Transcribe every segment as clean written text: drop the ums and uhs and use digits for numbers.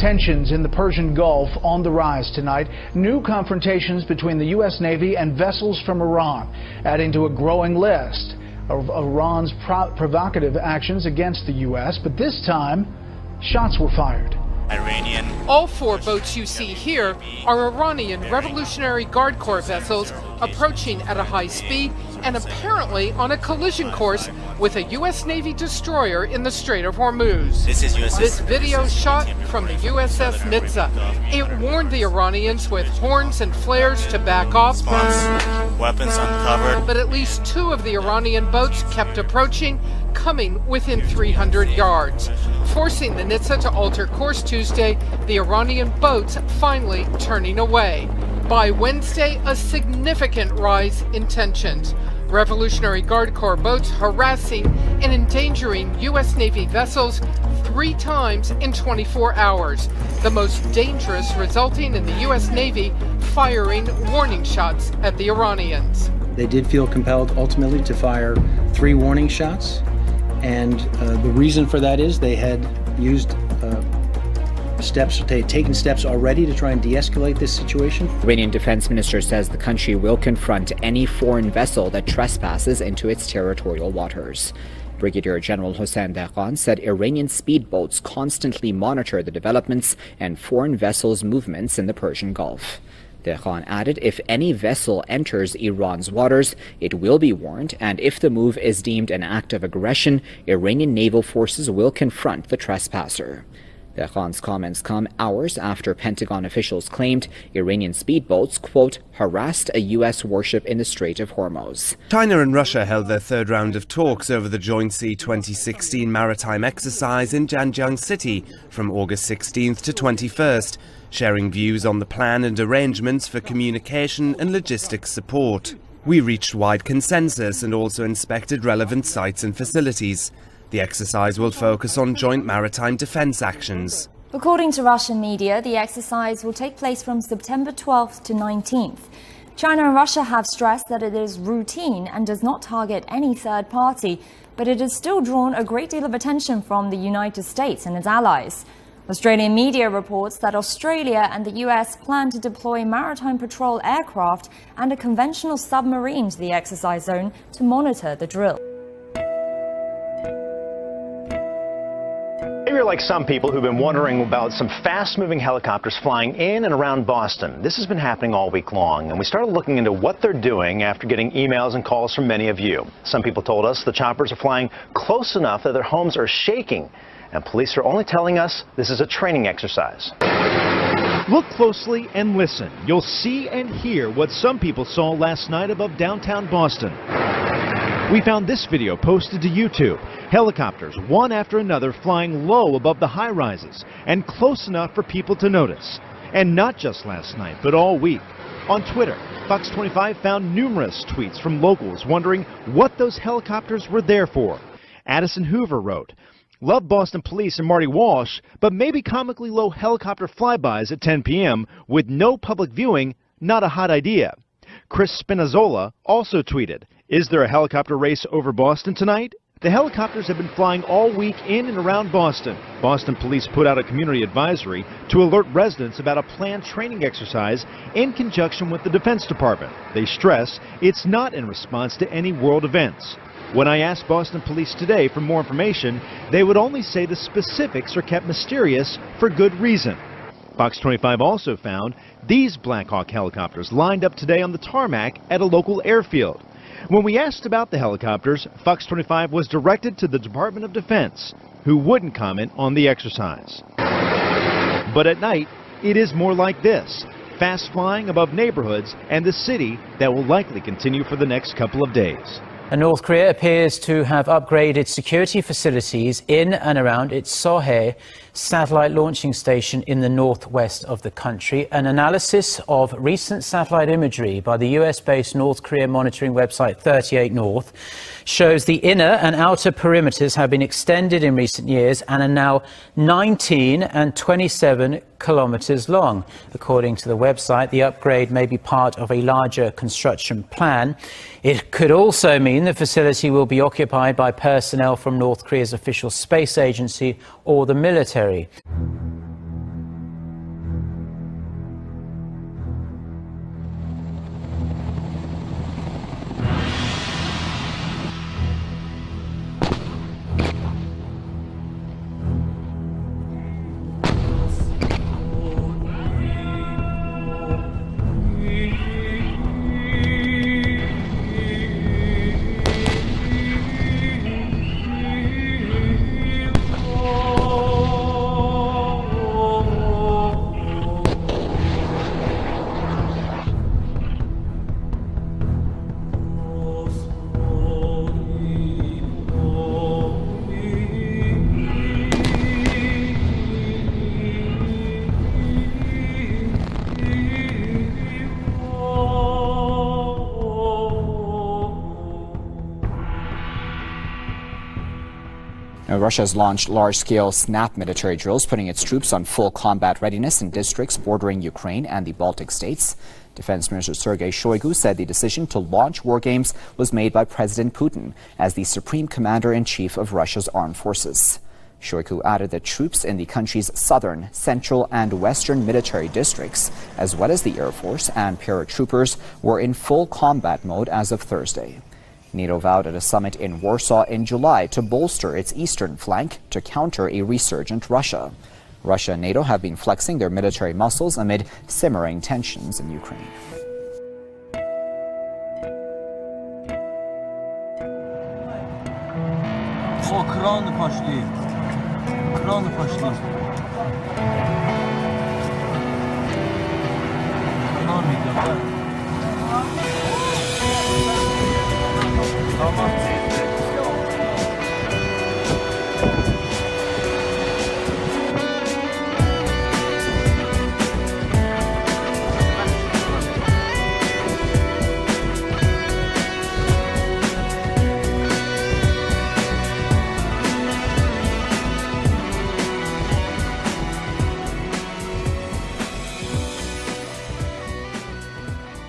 Tensions in the Persian Gulf on the rise tonight. New confrontations between the U.S. Navy and vessels from Iran, adding to a growing list of Iran's provocative actions against the U.S. But this time, shots were fired. All four boats you see here are Iranian Revolutionary Guard Corps vessels approaching at a high speed and apparently on a collision course with a U.S. Navy destroyer in the Strait of Hormuz. This video shot from the USS Nitsa. It warned the Iranians with horns and flares to back off. Weapons uncovered. But at least two of the Iranian boats kept approaching, coming within 300 yards. Forcing the Nitsa to alter course Tuesday, the Iranian boats finally turning away. By Wednesday, a significant rise in tensions. Revolutionary Guard Corps boats harassing and endangering U.S. Navy vessels 3 times in 24 hours. The most dangerous, resulting in the U.S. Navy firing warning shots at the Iranians. They did feel compelled ultimately to fire 3 warning shots. And the reason for that is they had used they had taken steps already to try and de-escalate this situation. The Iranian defense minister says the country will confront any foreign vessel that trespasses into its territorial waters. Brigadier General Hossein Dehghan said Iranian speedboats constantly monitor the developments and foreign vessels' movements in the Persian Gulf. Dehghan added if any vessel enters Iran's waters, it will be warned, and if the move is deemed an act of aggression, Iranian naval forces will confront the trespasser. Dehghan's comments come hours after Pentagon officials claimed Iranian speedboats, quote, harassed a U.S. warship in the Strait of Hormuz. China and Russia held their third round of talks over the Joint Sea 2016 maritime exercise in Zhanjiang City from August 16th to 21st, sharing views on the plan and arrangements for communication and logistics support. We reached wide consensus and also inspected relevant sites and facilities. The exercise will focus on joint maritime defense actions. According to Russian media, the exercise will take place from September 12th to 19th. China and Russia have stressed that it is routine and does not target any third party, but it has still drawn a great deal of attention from the United States and its allies. Australian media reports that Australia and the US plan to deploy maritime patrol aircraft and a conventional submarine to the exercise zone to monitor the drill. Maybe you're like some people who've been wondering about some fast-moving helicopters flying in and around Boston. This has been happening all week long, and we started looking into what they're doing after getting emails and calls from many of you. Some people told us the choppers are flying close enough that their homes are shaking, and police are only telling us this is a training exercise. Look closely and listen. You'll see and hear what some people saw last night above downtown Boston. We found this video posted to YouTube. Helicopters, one after another, flying low above the high-rises and close enough for people to notice. And not just last night, but all week. On Twitter, Fox 25 found numerous tweets from locals wondering what those helicopters were there for. Addison Hoover wrote, "Love Boston police and Marty Walsh, but maybe comically low helicopter flybys at 10 p.m. with no public viewing, not a hot idea." Chris Spinazzola also tweeted, "Is there a helicopter race over Boston tonight?" The helicopters have been flying all week in and around Boston. Boston police put out a community advisory to alert residents about a planned training exercise in conjunction with the Defense Department. They stress it's not in response to any world events. When I asked Boston police today for more information, they would only say the specifics are kept mysterious for good reason. Fox 25 also found these Black Hawk helicopters lined up today on the tarmac at a local airfield. When we asked about the helicopters, Fox 25 was directed to the Department of Defense, who wouldn't comment on the exercise. But at night, it is more like this, fast flying above neighborhoods and the city that will likely continue for the next couple of days. And North Korea appears to have upgraded security facilities in and around its Sohae satellite launching station in the northwest of the country. An analysis of recent satellite imagery by the US-based North Korea monitoring website 38 North shows the inner and outer perimeters have been extended in recent years and are now 19 and 27 kilometers long. According to the website, the upgrade may be part of a larger construction plan. It could also mean the facility will be occupied by personnel from North Korea's official space agency or the military. Russia has launched large-scale snap military drills, putting its troops on full combat readiness in districts bordering Ukraine and the Baltic states. Defense Minister Sergei Shoigu said the decision to launch war games was made by President Putin as the supreme commander-in-chief of Russia's armed forces. Shoigu added that troops in the country's southern, central and western military districts, as well as the Air Force and paratroopers, were in full combat mode as of Thursday. NATO vowed at a summit in Warsaw in July to bolster its eastern flank to counter a resurgent Russia. Russia and NATO have been flexing their military muscles amid simmering tensions in Ukraine.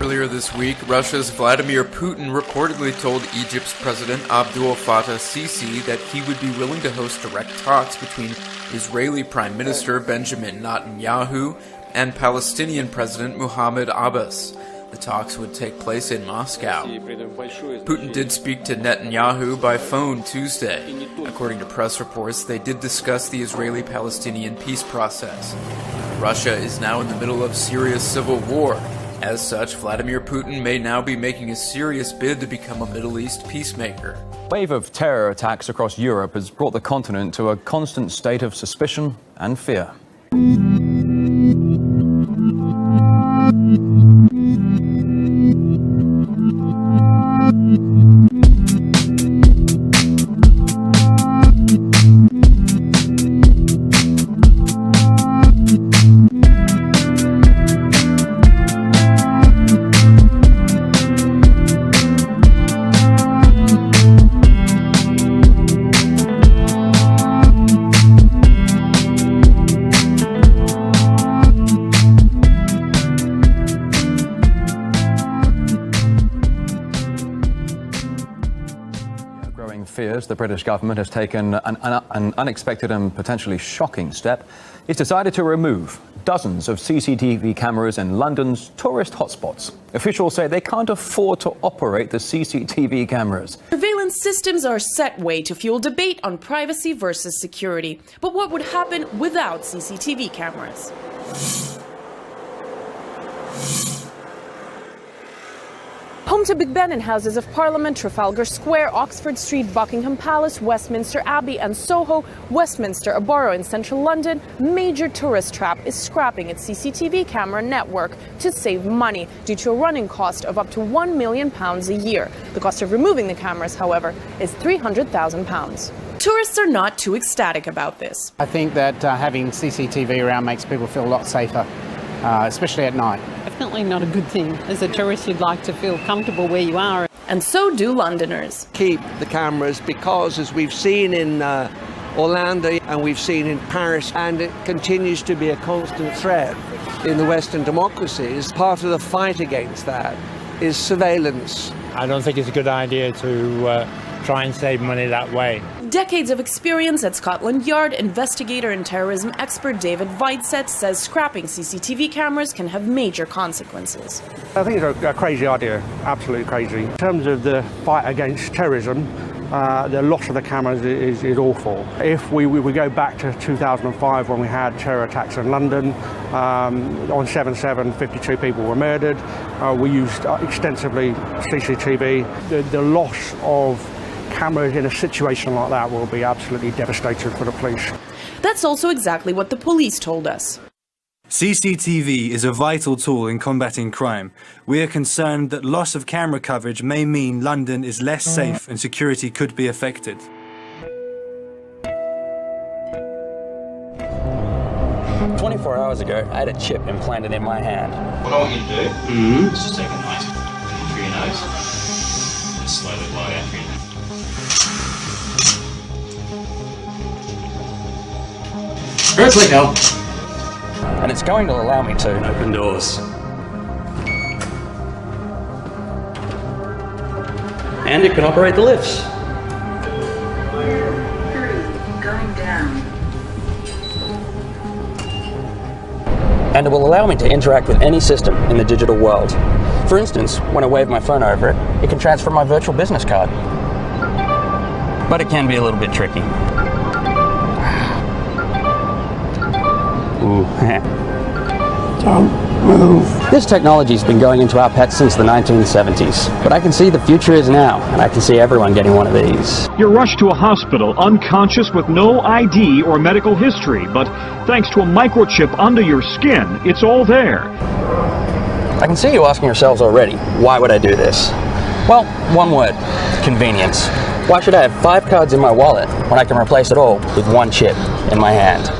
Earlier this week, Russia's Vladimir Putin reportedly told Egypt's President Abdel Fattah Sisi that he would be willing to host direct talks between Israeli Prime Minister Benjamin Netanyahu and Palestinian President Mahmoud Abbas. The talks would take place in Moscow. Putin did speak to Netanyahu by phone Tuesday. According to press reports, they did discuss the Israeli-Palestinian peace process. Russia is now in the middle of Syria's civil war. As such, Vladimir Putin may now be making a serious bid to become a Middle East peacemaker. A wave of terror attacks across Europe has brought the continent to a constant state of suspicion and fear. Fears the British government has taken an unexpected and potentially shocking step. It's decided to remove dozens of CCTV cameras in London's tourist hotspots. Officials say they can't afford to operate the CCTV cameras. Surveillance systems are a set way to fuel debate on privacy versus security. But what would happen without CCTV cameras? Home to Big Ben and Houses of Parliament, Trafalgar Square, Oxford Street, Buckingham Palace, Westminster Abbey and Soho, Westminster, a borough in central London, major tourist trap is scrapping its CCTV camera network to save money due to a running cost of up to £1 million a year. The cost of removing the cameras, however, is £300,000. Tourists are not too ecstatic about this. I think that having CCTV around makes people feel a lot safer, especially at night. Definitely not a good thing. As a tourist, you'd like to feel comfortable where you are. And so do Londoners. Keep the cameras because, as we've seen in Orlando and we've seen in Paris, and it continues to be a constant threat in the Western democracies, part of the fight against that is surveillance. I don't think it's a good idea to try and save money that way. Decades of experience at Scotland Yard, investigator and terrorism expert David Weidset says scrapping CCTV cameras can have major consequences. I think it's a crazy idea, absolutely crazy. In terms of the fight against terrorism, the loss of the cameras is awful. If we go back to 2005 when we had terror attacks in London, on 7/7, 52 people were murdered. We used extensively CCTV. The loss of cameras in a situation like that will be absolutely devastating for the police. That's also exactly what the police told us. CCTV is a vital tool in combating crime. We are concerned that loss of camera coverage may mean London is less safe and security could be affected. "24 hours ago, I had a chip implanted in my hand." What I want you to do is just take a nice pull through your nose and slowly blow out through your nose. Earthly help. And it's going to allow me to open doors. And it can operate the lifts. Going down. And it will allow me to interact with any system in the digital world. For instance, when I wave my phone over it, it can transfer my virtual business card. But it can be a little bit tricky. Ooh. Don't move. This technology's been going into our pets since the 1970s, but I can see the future is now, and I can see everyone getting one of these. You're rushed to a hospital unconscious with no ID or medical history, but thanks to a microchip under your skin, it's all there. I can see you asking yourselves already, why would I do this? Well, one word, convenience. Why should I have 5 cards in my wallet when I can replace it all with one chip in my hand?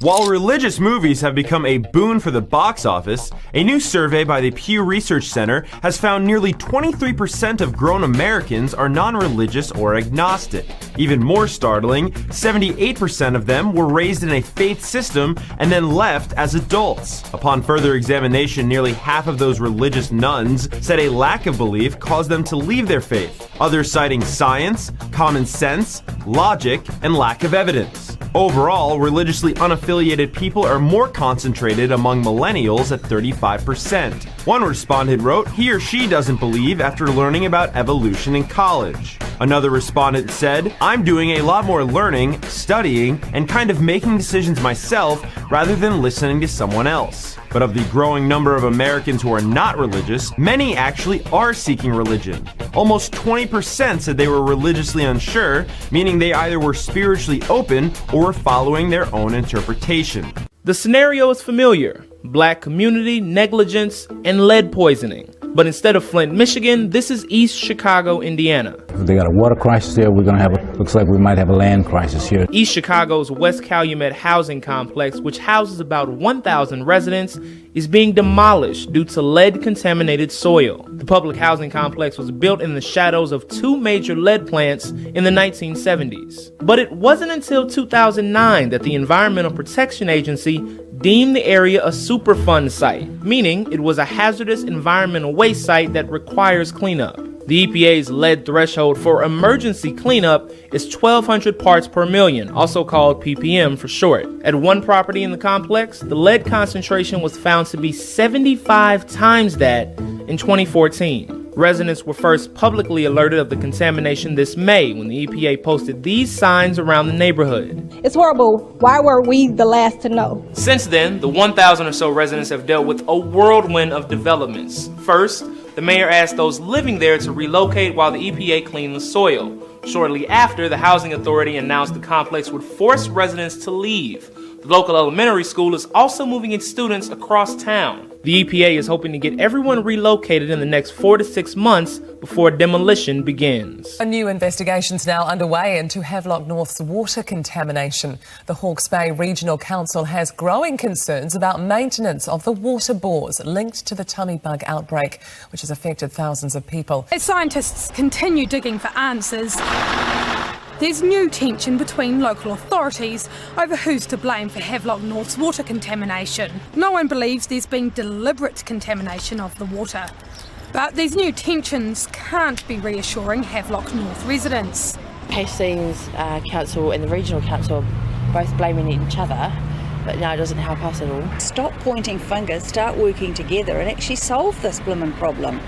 While religious movies have become a boon for the box office, a new survey by the Pew Research Center has found nearly 23% of grown Americans are non-religious or agnostic. Even more startling, 78% of them were raised in a faith system and then left as adults. Upon further examination, nearly half of those religious nuns said a lack of belief caused them to leave their faith, others citing science, common sense, logic, and lack of evidence. Overall, religiously unaffiliated people are more concentrated among millennials at 35%. One respondent wrote he or she doesn't believe after learning about evolution in college. Another respondent said, I'm doing a lot more learning, studying, and kind of making decisions myself rather than listening to someone else. But of the growing number of Americans who are not religious, many actually are seeking religion. Almost 20% said they were religiously unsure, meaning they either were spiritually open or were following their own interpretation. The scenario is familiar: black community, negligence, and lead poisoning. But instead of Flint, Michigan, this is East Chicago, Indiana. They got a water crisis there. We're going to have looks like we might have a land crisis here. East Chicago's West Calumet housing complex, which houses about 1,000 residents, is being demolished due to lead-contaminated soil. The public housing complex was built in the shadows of 2 major lead plants in the 1970s. But it wasn't until 2009 that the Environmental Protection Agency deemed the area a Superfund site, meaning it was a hazardous environmental waste site that requires cleanup. The EPA's lead threshold for emergency cleanup is 1,200 parts per million, also called ppm for short. At one property in the complex, the lead concentration was found to be 75 times that in 2014. Residents were first publicly alerted of the contamination this May when the EPA posted these signs around the neighborhood. It's horrible. Why were we the last to know? Since then, the 1,000 or so residents have dealt with a whirlwind of developments. First, the mayor asked those living there to relocate while the EPA cleaned the soil. Shortly after, the housing authority announced the complex would force residents to leave. The local elementary school is also moving its students across town. The EPA is hoping to get everyone relocated in the next 4 to 6 months before demolition begins. A new investigation is now underway into Havelock North's water contamination. The Hawke's Bay Regional Council has growing concerns about maintenance of the water bores linked to the tummy bug outbreak, which has affected thousands of people. As scientists continue digging for answers, there's new tension between local authorities over who's to blame for Havelock North's water contamination. No one believes there's been deliberate contamination of the water. But these new tensions can't be reassuring Havelock North residents. Hastings Council and the Regional Council are both blaming each other, but no, it doesn't help us at all. Stop pointing fingers, start working together and actually solve this blooming problem.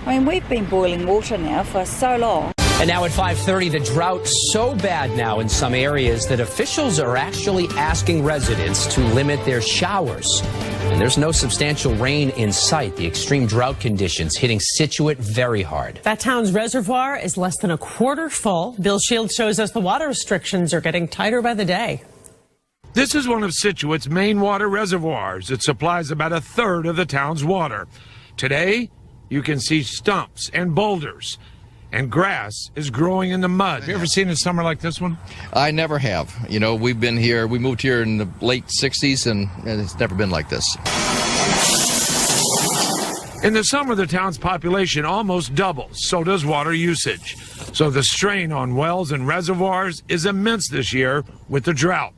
I mean, we've been boiling water now for so long. And now at 5:30, the drought's so bad now in some areas that officials are actually asking residents to limit their showers. And there's no substantial rain in sight. The extreme drought conditions hitting Scituate very hard. That town's reservoir is less than a quarter full. Bill Shields shows us the water restrictions are getting tighter by the day. This is one of Scituate's main water reservoirs. It supplies about a third of the town's water. Today, you can see stumps and boulders, and grass is growing in the mud. Have you ever seen a summer like this one? I never have. You know, we moved here in the late 60s, and it's never been like this. In the summer, the town's population almost doubles, so does water usage. So the strain on wells and reservoirs is immense this year with the drought.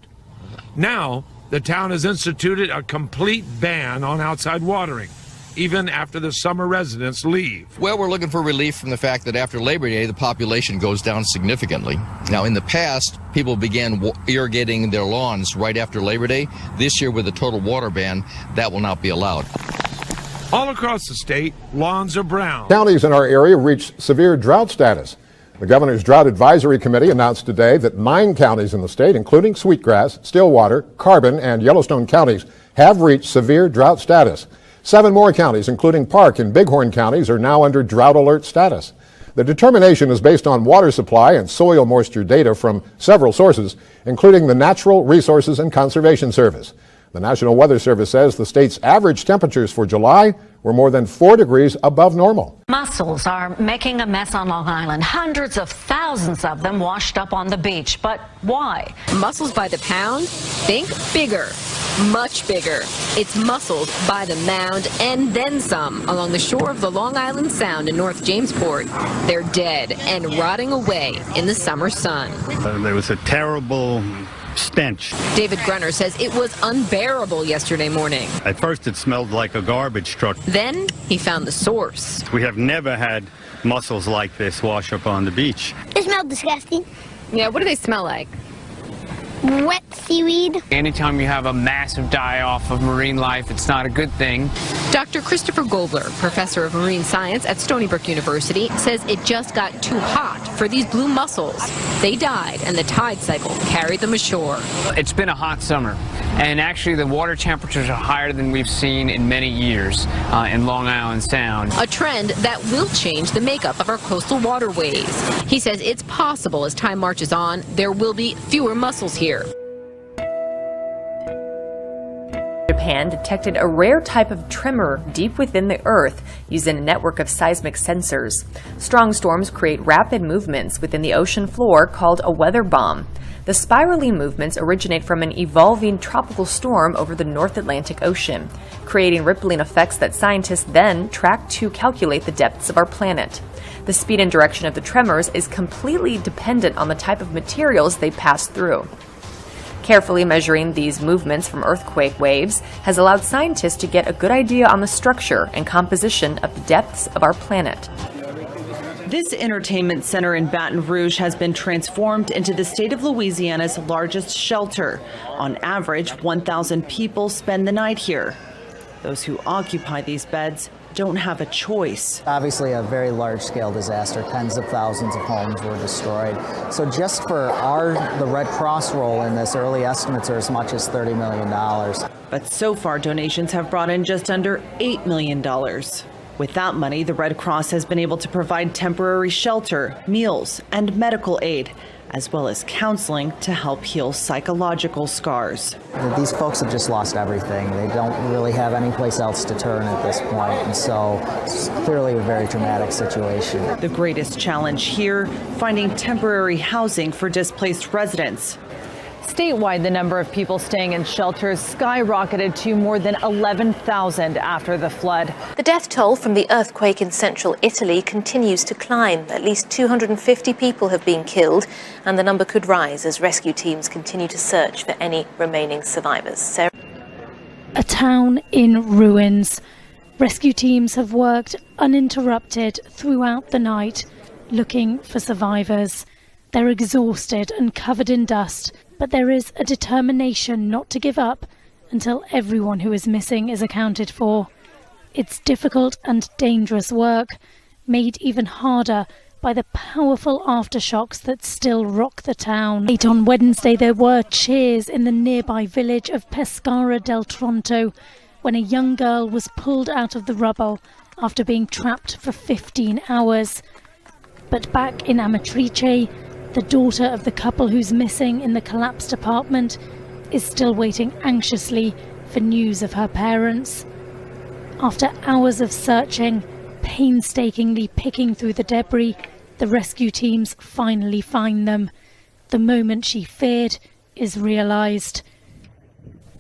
Now, the town has instituted a complete ban on outside watering, even after the summer residents leave. Well, we're looking for relief from the fact that after Labor Day, the population goes down significantly. Now, in the past, people began irrigating their lawns right after Labor Day. This year, with a total water ban, that will not be allowed. All across the state, lawns are brown. Counties in our area reached severe drought status. The governor's drought advisory committee announced today that 9 counties in the state, including Sweetgrass, Stillwater, Carbon, and Yellowstone counties, have reached severe drought status. 7 more counties, including Park and Bighorn counties, are now under drought alert status. The determination is based on water supply and soil moisture data from several sources, including the Natural Resources and Conservation Service. The National Weather Service says the state's average temperatures for July were more than 4 degrees above normal. Mussels are making a mess on Long Island. Hundreds of thousands of them washed up on the beach. But why? Mussels by the pound? Think bigger. Much bigger. It's mussels by the mound and then some along the shore of the Long Island Sound in North Jamesport. They're dead and rotting away in the summer sun. There was a terrible stench. David Grunner says it was unbearable yesterday morning. At first it smelled like a garbage truck. Then he found the source. We have never had mussels like this wash up on the beach. They smell disgusting. Yeah, what do they smell like? Wet seaweed. Anytime you have a massive die-off of marine life, it's not a good thing. Dr. Christopher Gobler, professor of marine science at Stony Brook University, says it just got too hot for these blue mussels. They died, and the tide cycle carried them ashore. It's been a hot summer, and actually the water temperatures are higher than we've seen in many years in Long Island Sound. A trend that will change the makeup of our coastal waterways. He says it's possible as time marches on, there will be fewer mussels here. Japan detected a rare type of tremor deep within the Earth using a network of seismic sensors. Strong storms create rapid movements within the ocean floor called a weather bomb. The spiraling movements originate from an evolving tropical storm over the North Atlantic Ocean, creating rippling effects that scientists then track to calculate the depths of our planet. The speed and direction of the tremors is completely dependent on the type of materials they pass through. Carefully measuring these movements from earthquake waves has allowed scientists to get a good idea on the structure and composition of the depths of our planet. This entertainment center in Baton Rouge has been transformed into the state of Louisiana's largest shelter. On average, 1,000 people spend the night here. Those who occupy these beds don't have a choice. Obviously a very large-scale disaster. Tens of thousands of homes were destroyed. So just for the Red Cross role in this, early estimates are as much as $30 million. But so far, donations have brought in just under $8 million. With that money, the Red Cross has been able to provide temporary shelter, meals, and medical aid, as well as counseling to help heal psychological scars. These folks have just lost everything. They don't really have any place else to turn at this point, and so it's clearly a very dramatic situation. The greatest challenge here, finding temporary housing for displaced residents. Statewide, the number of people staying in shelters skyrocketed to more than 11,000 after the flood. The death toll from the earthquake in central Italy continues to climb. At least 250 people have been killed, and the number could rise as rescue teams continue to search for any remaining survivors. Sarah? A town in ruins. Rescue teams have worked uninterrupted throughout the night, looking for survivors. They're exhausted and covered in dust, but there is a determination not to give up until everyone who is missing is accounted for. It's difficult and dangerous work, made even harder by the powerful aftershocks that still rock the town. Late on Wednesday, there were cheers in the nearby village of Pescara del Tronto when a young girl was pulled out of the rubble after being trapped for 15 hours. But back in Amatrice, the daughter of the couple who's missing in the collapsed apartment is still waiting anxiously for news of her parents. After hours of searching, painstakingly picking through the debris, the rescue teams finally find them. The moment she feared is realised.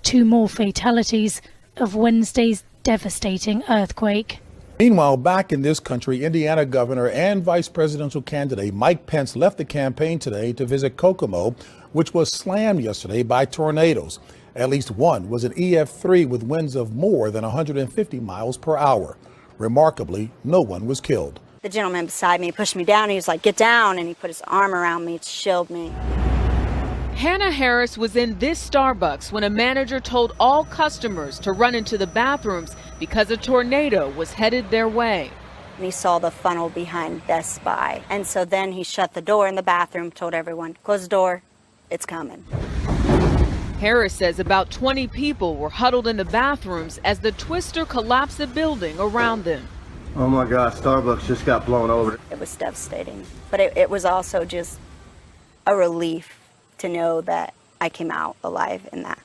2 more fatalities of Wednesday's devastating earthquake. Meanwhile, back in this country, Indiana Governor and Vice Presidential candidate Mike Pence left the campaign today to visit Kokomo, which was slammed yesterday by tornadoes. At least one was an EF3 with winds of more than 150 miles per hour. Remarkably, no one was killed. The gentleman beside me pushed me down. He was like, "Get down," and he put his arm around me to shield me. Hannah Harris was in this Starbucks when a manager told all customers to run into the bathrooms because a tornado was headed their way. And he saw the funnel behind Best Buy. And so then he shut the door in the bathroom, told everyone, "Close the door, it's coming." Harris says about 20 people were huddled in the bathrooms as the twister collapsed the building around them. Oh my God, Starbucks just got blown over. It was devastating, but it was also just a relief to know that I came out alive in that.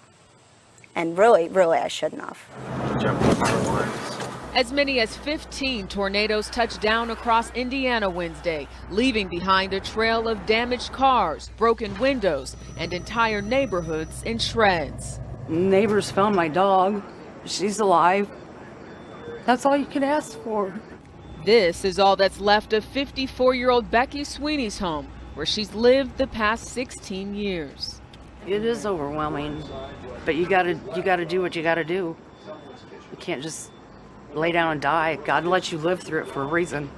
And really, I shouldn't have. As many as 15 tornadoes touched down across Indiana Wednesday, leaving behind a trail of damaged cars, broken windows, and entire neighborhoods in shreds. Neighbors found my dog. She's alive. That's all you can ask for. This is all that's left of 54-year-old Becky Sweeney's home, where she's lived the past 16 years. It is overwhelming, but you gotta do what you gotta do. You can't just lay down and die. God lets you live through it for a reason.